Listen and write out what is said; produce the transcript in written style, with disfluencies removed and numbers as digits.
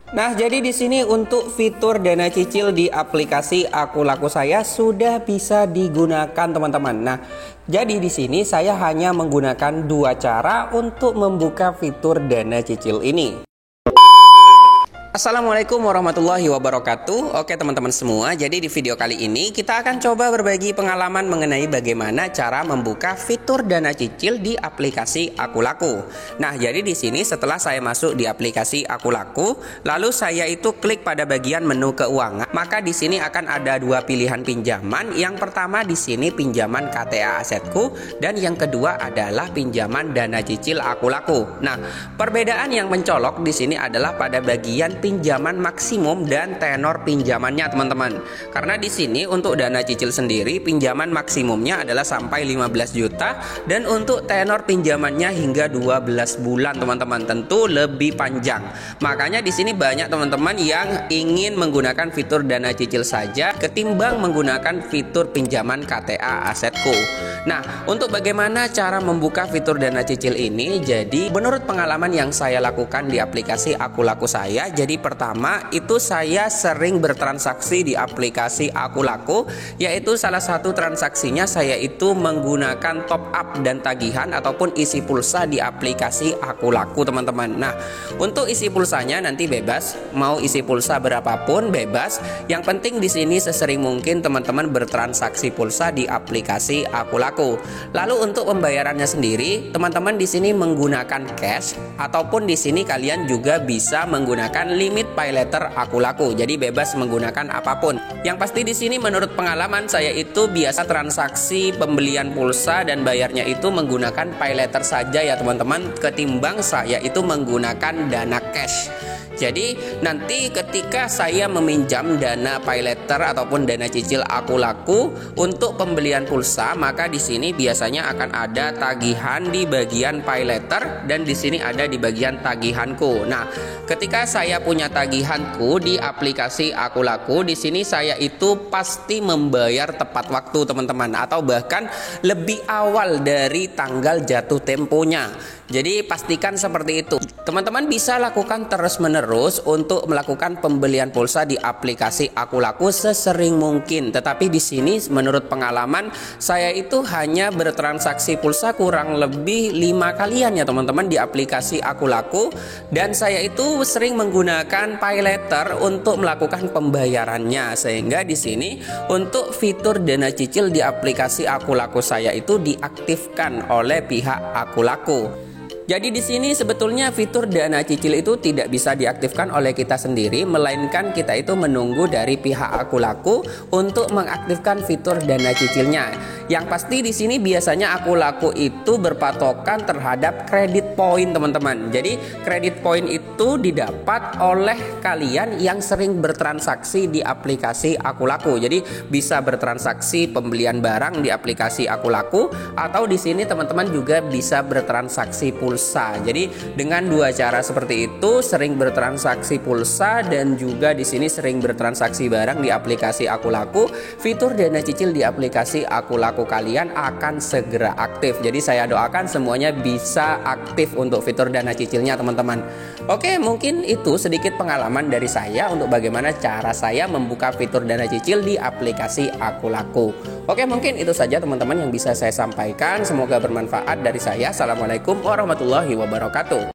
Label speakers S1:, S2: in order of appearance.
S1: Nah, jadi di sini untuk fitur dana cicil di aplikasi Aku Laku saya sudah bisa digunakan, teman-teman. Nah, jadi di sini saya hanya menggunakan dua cara untuk membuka fitur dana cicil ini. Assalamualaikum warahmatullahi wabarakatuh. Oke teman-teman semua, jadi di video kali ini kita akan coba berbagi pengalaman mengenai bagaimana cara membuka fitur dana cicil di aplikasi Aku Laku. Nah, jadi di sini setelah saya masuk di aplikasi Aku Laku, lalu saya itu klik pada bagian menu keuangan, maka di sini akan ada dua pilihan pinjaman. Yang pertama di sini pinjaman KTA Asetku, dan yang kedua adalah pinjaman dana cicil Aku Laku. Nah, perbedaan yang mencolok di sini adalah pada bagian pinjaman maksimum dan tenor pinjamannya, teman-teman. Karena di sini untuk dana cicil sendiri pinjaman maksimumnya adalah sampai 15 juta dan untuk tenor pinjamannya hingga 12 bulan, teman-teman. Tentu lebih panjang. Makanya di sini banyak teman-teman yang ingin menggunakan fitur dana cicil saja ketimbang menggunakan fitur pinjaman KTA Asetku. Nah, untuk bagaimana cara membuka fitur dana cicil ini, jadi menurut pengalaman yang saya lakukan di aplikasi Aku Laku saya, jadi pertama itu saya sering bertransaksi di aplikasi Aku Laku, yaitu salah satu transaksinya saya itu menggunakan top up dan tagihan ataupun isi pulsa di aplikasi Aku Laku, teman-teman. Nah, untuk isi pulsanya nanti bebas, mau isi pulsa berapapun bebas. Yang penting di sini sesering mungkin teman-teman bertransaksi pulsa di aplikasi Aku Laku. Lalu untuk pembayarannya sendiri, teman-teman di sini menggunakan cash ataupun di sini kalian juga bisa menggunakan limit pay letter Aku Laku. Jadi bebas menggunakan apapun. Yang pasti di sini menurut pengalaman saya itu biasa transaksi pembelian pulsa dan bayarnya itu menggunakan pay letter saja ya teman-teman, ketimbang saya itu menggunakan dana cash. Jadi nanti ketika saya meminjam dana pay letter ataupun dana cicil Aku Laku untuk pembelian pulsa, maka di sini biasanya akan ada tagihan di bagian pay letter dan di sini ada di bagian tagihanku. Nah, ketika saya punya tagihanku di aplikasi Aku Laku, di sini saya itu pasti membayar tepat waktu, teman-teman, atau bahkan lebih awal dari tanggal jatuh temponya. Jadi pastikan seperti itu. Teman-teman bisa lakukan terus-menerus untuk melakukan pembelian pulsa di aplikasi Aku Laku sesering mungkin. Tetapi di sini menurut pengalaman saya itu hanya bertransaksi pulsa kurang lebih 5 kalian ya teman-teman di aplikasi Aku Laku, dan saya itu sering menggunakan pay letter untuk melakukan pembayarannya, sehingga di sini untuk fitur dana cicil di aplikasi Aku Laku saya itu diaktifkan oleh pihak Aku Laku. Jadi di sini sebetulnya fitur dana cicil itu tidak bisa diaktifkan oleh kita sendiri, melainkan kita itu menunggu dari pihak Aku Laku untuk mengaktifkan fitur dana cicilnya. Yang pasti di sini biasanya Aku Laku itu berpatokan terhadap kredit poin, teman-teman. Jadi kredit poin itu didapat oleh kalian yang sering bertransaksi di aplikasi Aku Laku. Jadi bisa bertransaksi pembelian barang di aplikasi Aku Laku, atau di sini teman-teman juga bisa bertransaksi pulsa. Jadi dengan dua cara seperti itu, sering bertransaksi pulsa dan juga di sini sering bertransaksi barang di aplikasi Aku Laku, fitur dana cicil di aplikasi Aku Laku kalian akan segera aktif. Jadi saya doakan semuanya bisa aktif untuk fitur dana cicilnya, teman-teman. Oke, mungkin itu sedikit pengalaman dari saya untuk bagaimana cara saya membuka fitur dana cicil di aplikasi Aku Laku. Oke, mungkin itu saja teman-teman yang bisa saya sampaikan. Semoga bermanfaat dari saya. Assalamualaikum warahmatullahi wabarakatuh.